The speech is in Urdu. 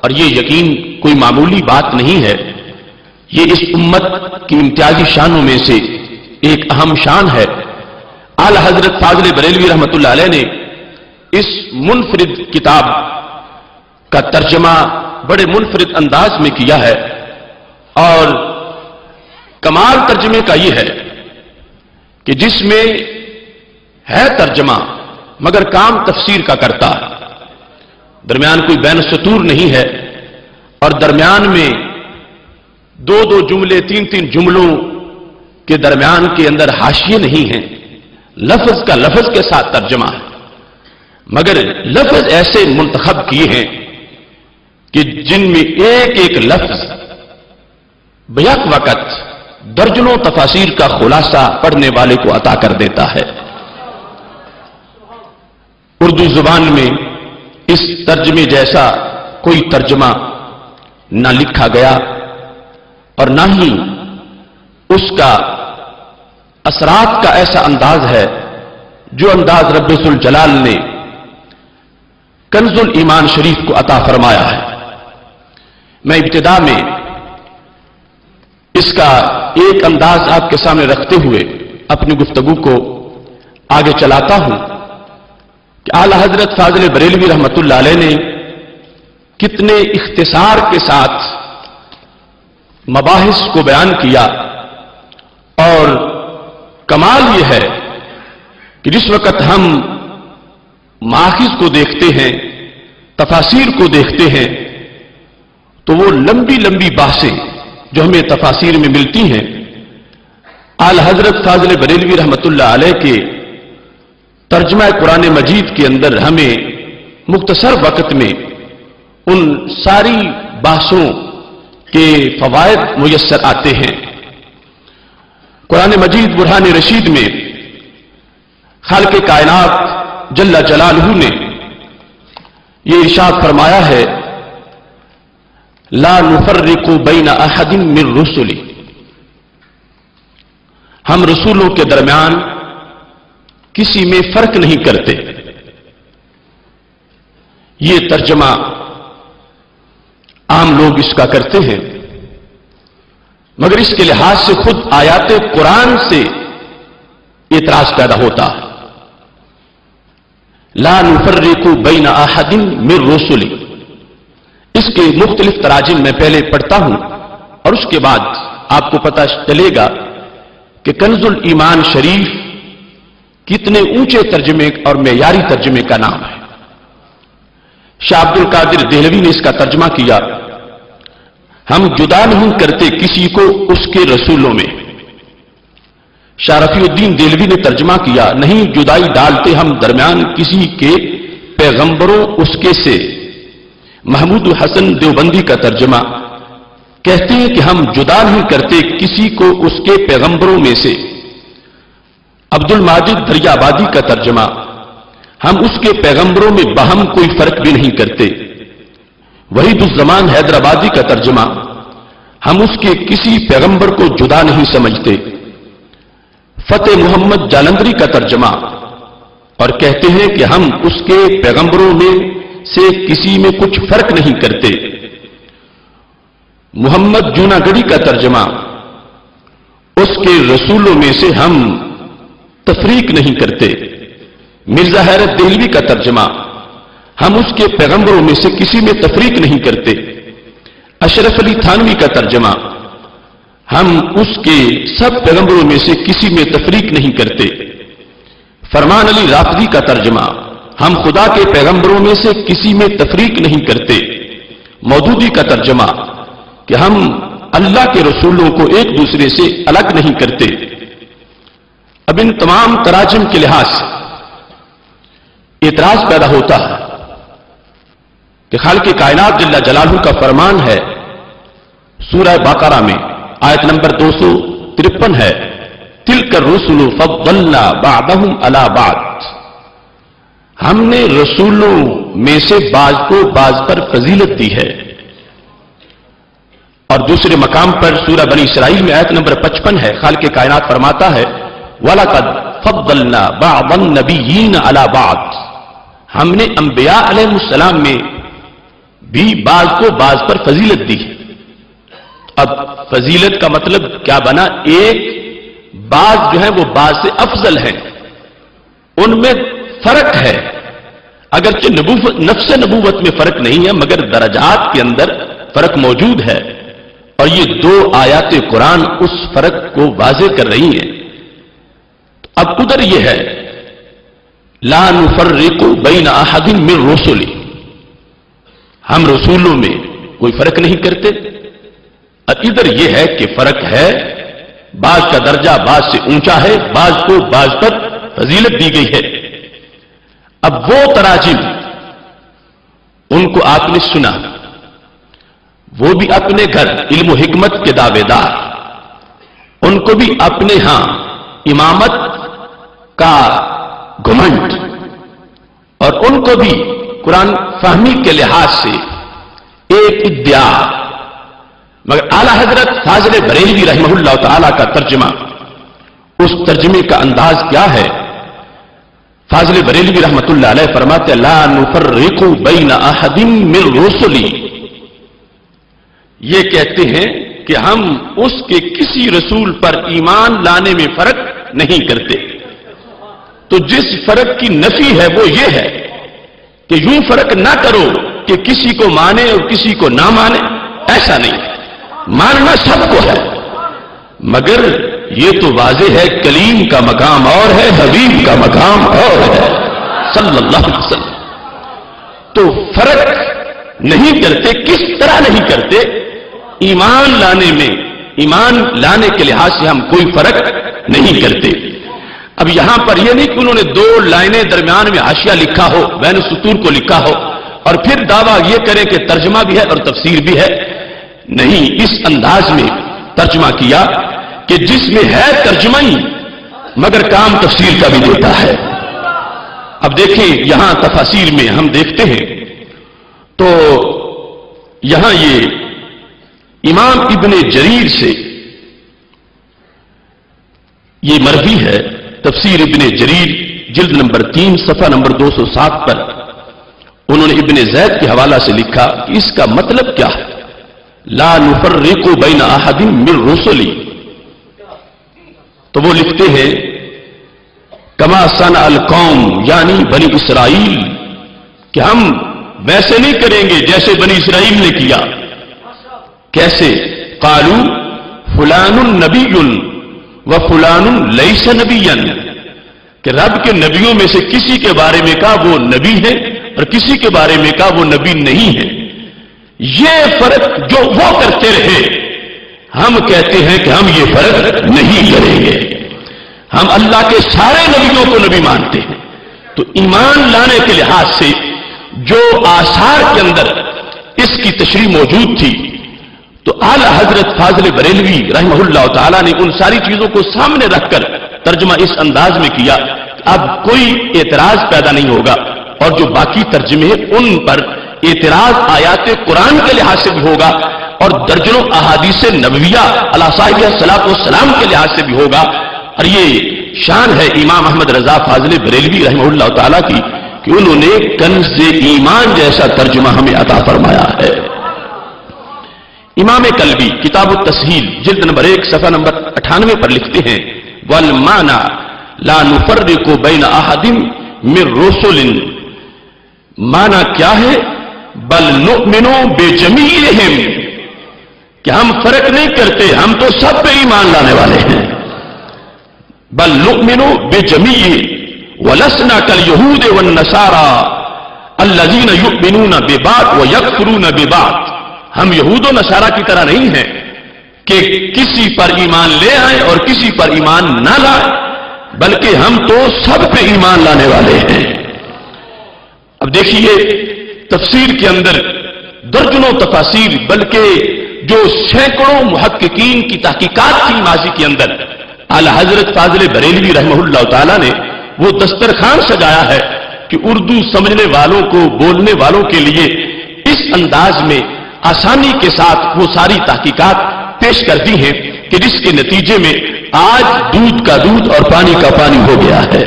اور یہ یقین کوئی معمولی بات نہیں ہے، یہ اس امت کی امتیازی شانوں میں سے ایک اہم شان ہے۔ اعلی حضرت فاضل بریلوی رحمۃ اللہ علیہ نے اس منفرد کتاب کا ترجمہ بڑے منفرد انداز میں کیا ہے، اور کمال ترجمے کا یہ ہے کہ جس میں ہے ترجمہ مگر کام تفسیر کا کرتا ہے، درمیان کوئی بین السطور نہیں ہے، اور درمیان میں دو دو جملے تین تین جملوں کے درمیان کے اندر حاشیے نہیں ہیں، لفظ کا لفظ کے ساتھ ترجمہ ہے، مگر لفظ ایسے منتخب کیے ہیں کہ جن میں ایک ایک لفظ بیک وقت درجنوں تفاسیر کا خلاصہ پڑھنے والے کو عطا کر دیتا ہے۔ اردو زبان میں اس ترجمے جیسا کوئی ترجمہ نہ لکھا گیا اور نہ ہی اس کا اثرات کا ایسا انداز ہے جو انداز رب ذوالجلال نے کنز الایمان شریف کو عطا فرمایا ہے۔ میں ابتدا میں اس کا ایک انداز آپ کے سامنے رکھتے ہوئے اپنی گفتگو کو آگے چلاتا ہوں کہ اعلی حضرت فاضل بریلوی رحمۃ اللہ علیہ نے کتنے اختصار کے ساتھ مباحث کو بیان کیا، اور کمال یہ ہے کہ جس وقت ہم ماخذ کو دیکھتے ہیں، تفاسیر کو دیکھتے ہیں، تو وہ لمبی لمبی بحثیں جو ہمیں تفاسیر میں ملتی ہیں، اعلی حضرت فاضل بریلوی رحمۃ اللہ علیہ کے ترجمہ قرآن مجید کے اندر ہمیں مختصر وقت میں ان ساری بحثوں کے فوائد میسر آتے ہیں۔ قرآن مجید برہان رشید میں خالق کائنات جل جلالہ نے یہ ارشاد فرمایا ہے، لا نفرق بین احد من رسلی، ہم رسولوں کے درمیان کسی میں فرق نہیں کرتے۔ یہ ترجمہ عام لوگ اس کا کرتے ہیں، مگر اس کے لحاظ سے خود آیات قرآن سے اعتراض پیدا ہوتا ہے۔ لا نفرق بین احد من رسلی، اس کے مختلف تراجم میں پہلے پڑھتا ہوں اور اس کے بعد آپ کو پتہ چلے گا کہ کنز الایمان شریف کتنے اونچے ترجمے اور معیاری ترجمے کا نام ہے۔ شاہ عبد القادر دہلوی نے اس کا ترجمہ کیا، ہم جدا نہیں کرتے کسی کو اس کے رسولوں میں۔ شاہ رفیع الدین دہلوی نے ترجمہ کیا، نہیں جدائی ڈالتے ہم درمیان کسی کے پیغمبروں اس کے سے۔ محمود حسن دیوبندی کا ترجمہ کہتے ہیں کہ ہم جدا نہیں کرتے کسی کو اس کے پیغمبروں میں سے۔ عبد الماجد دریا آبادی کا ترجمہ، ہم اس کے پیغمبروں میں باہم کوئی فرق بھی نہیں کرتے۔ وحید الزمان حیدرآبادی کا ترجمہ، ہم اس کے کسی پیغمبر کو جدا نہیں سمجھتے۔ فتح محمد جالندری کا ترجمہ، اور کہتے ہیں کہ ہم اس کے پیغمبروں میں سے کسی میں کچھ فرق نہیں کرتے۔ محمد جوناگڑھی کا ترجمہ، اس کے رسولوں میں سے ہم تفریق نہیں کرتے۔ مرزا حیرت دہلوی کا ترجمہ، ہم اس کے پیغمبروں میں سے کسی میں تفریق نہیں کرتے۔ اشرف علی تھانوی کا ترجمہ، ہم اس کے سب پیغمبروں میں سے کسی میں تفریق نہیں کرتے۔ فرمان علی رافضی کا ترجمہ، ہم خدا کے پیغمبروں میں سے کسی میں تفریق نہیں کرتے۔ مودودی کا ترجمہ کہ ہم اللہ کے رسولوں کو ایک دوسرے سے الگ نہیں کرتے۔ اب ان تمام تراجم کے لحاظ سے اعتراض پیدا ہوتا ہے کہ خالق کائنات جل جلالہ کا فرمان ہے، سورہ بقرہ میں آیت نمبر 253 ہے، تلک الرسل فضلنا بعضهم علی بعض، ہم نے رسولوں میں سے بعض کو بعض پر فضیلت دی ہے۔ اور دوسرے مقام پر سورہ بنی اسرائیل میں آیت نمبر 55 ہے، خالق کائنات فرماتا ہے وَلَقَدْ فَضَّلْنَا بَعْضَ النَّبِيِّينَ عَلَى بَعْضٍ، ہم نے انبیاء علیہ السلام میں بھی بعض کو بعض پر فضیلت دی. اب فضیلت کا مطلب کیا بنا؟ ایک بعض جو ہے وہ بعض سے افضل ہیں، ان میں فرق ہے، اگرچہ نفس نبوت میں فرق نہیں ہے مگر درجات کے اندر فرق موجود ہے، اور یہ دو آیات قرآن اس فرق کو واضح کر رہی ہیں. اب ادھر یہ ہے لا نفرق بین احد من رسلی، ہم رسولوں میں کوئی فرق نہیں کرتے. اور ادھر یہ ہے کہ فرق ہے، بعض کا درجہ بعض سے اونچا ہے، بعض کو بعض پر فضیلت دی گئی ہے. اب وہ تراجم ان کو آپ نے سنا، وہ بھی اپنے گھر علم و حکمت کے دعوے دار، ان کو بھی اپنے ہاں امامت کا گھمنڈ، اور ان کو بھی قرآن فہمی کے لحاظ سے ایک ادعا. مگر اعلی حضرت فاضل بریلوی رحمہ اللہ تعالی کا ترجمہ، اس ترجمے کا انداز کیا ہے؟ فاضل بریلوی رحمۃ اللہ علیہ فرماتے لا نفرق بین احد من رسلی، یہ کہتے ہیں کہ ہم اس کے کسی رسول پر ایمان لانے میں فرق نہیں کرتے. تو جس فرق کی نفی ہے وہ یہ ہے کہ یوں فرق نہ کرو کہ کسی کو مانے اور کسی کو نہ مانے، ایسا نہیں. ماننا سب کو ہے، مگر یہ تو واضح ہے کلیم کا مقام اور ہے، حبیب کا مقام اور ہے صلی اللہ علیہ وسلم. تو فرق نہیں کرتے. کس طرح نہیں کرتے؟ ایمان لانے میں، ایمان لانے کے لحاظ سے ہم کوئی فرق نہیں کرتے. اب یہاں پر یہ نہیں کہ انہوں نے دو لائنیں درمیان میں حاشیہ لکھا ہو، بین السطور کو لکھا ہو، اور پھر دعویٰ یہ کریں کہ ترجمہ بھی ہے اور تفسیر بھی ہے. نہیں، اس انداز میں ترجمہ کیا کہ جس میں ہے ترجمہ ہی مگر کام تفسیر کا بھی دیتا ہے. اب دیکھیں یہاں تفاسیر میں ہم دیکھتے ہیں تو یہاں یہ امام ابن جریر سے یہ مروی ہے، تفسیر ابن جریر جلد نمبر 3 صفحہ نمبر 207 پر انہوں نے ابن زید کے حوالہ سے لکھا کہ اس کا مطلب کیا ہے؟ لا نفرق بین احد من رسلی. تو وہ لکھتے ہیں کما صنع القوم، یعنی بنی اسرائیل، کہ ہم ویسے نہیں کریں گے جیسے بنی اسرائیل نے کیا. کیسے؟ قالو فلان نبی و فلان لیس نبیا، کہ رب کے نبیوں میں سے کسی کے بارے میں کہا وہ نبی ہے اور کسی کے بارے میں کہا وہ نبی نہیں ہے. یہ فرق جو وہ کرتے رہے، ہم کہتے ہیں کہ ہم یہ فرق نہیں کریں گے. ہم اللہ کے سارے نبیوں کو نبی مانتے ہیں. تو ایمان لانے کے لحاظ سے جو آثار کے اندر اس کی تشریح موجود تھی، تو اعلی حضرت فاضل بریلوی رحمہ اللہ تعالیٰ نے ان ساری چیزوں کو سامنے رکھ کر ترجمہ اس انداز میں کیا کہ اب کوئی اعتراض پیدا نہیں ہوگا، اور جو باقی ترجمے ہیں ان پر اعتراض آیات قرآن کے لحاظ سے بھی ہوگا اور درجنوں احادیث نبویہ علی صاحبہ الصلاۃ والسلام کے لحاظ سے بھی ہوگا. اور یہ شان ہے امام احمد رضا فاضل بریلوی رحمہ اللہ تعالیٰ کی کہ انہوں نے کنز ایمان جیسا ترجمہ ہمیں عطا فرمایا ہے. امام کلبی کتاب التسہیل جلد نمبر 1 صفحہ نمبر 98 پر لکھتے ہیں والمعنی لا نفرق بین احد من رسل، معنی کیا ہے؟ بل نؤمن بجمیعہم، کہ ہم فرق نہیں کرتے، ہم تو سب پہ ایمان لانے والے ہیں. بل نؤمن بجمیع ولسنا کالیہود والنصارى الذین یؤمنون ببعض ویکفرون ببعض. ہم یہود و نصارہ کی طرح نہیں ہیں کہ کسی پر ایمان لے آئیں اور کسی پر ایمان نہ لائیں، بلکہ ہم تو سب پہ ایمان لانے والے ہیں. اب دیکھیے تفسیر کے اندر درجنوں تفاسیر، بلکہ جو سینکڑوں محققین کی تحقیقات تھی ماضی کے اندر، اعلی حضرت فاضل بریلوی رحمہ اللہ تعالیٰ نے وہ دسترخوان سجایا ہے کہ اردو سمجھنے والوں کو، بولنے والوں کے لیے اس انداز میں آسانی کے ساتھ وہ ساری تحقیقات پیش کر دی ہیں کہ جس کے نتیجے میں آج دودھ کا دودھ اور پانی کا پانی ہو گیا ہے.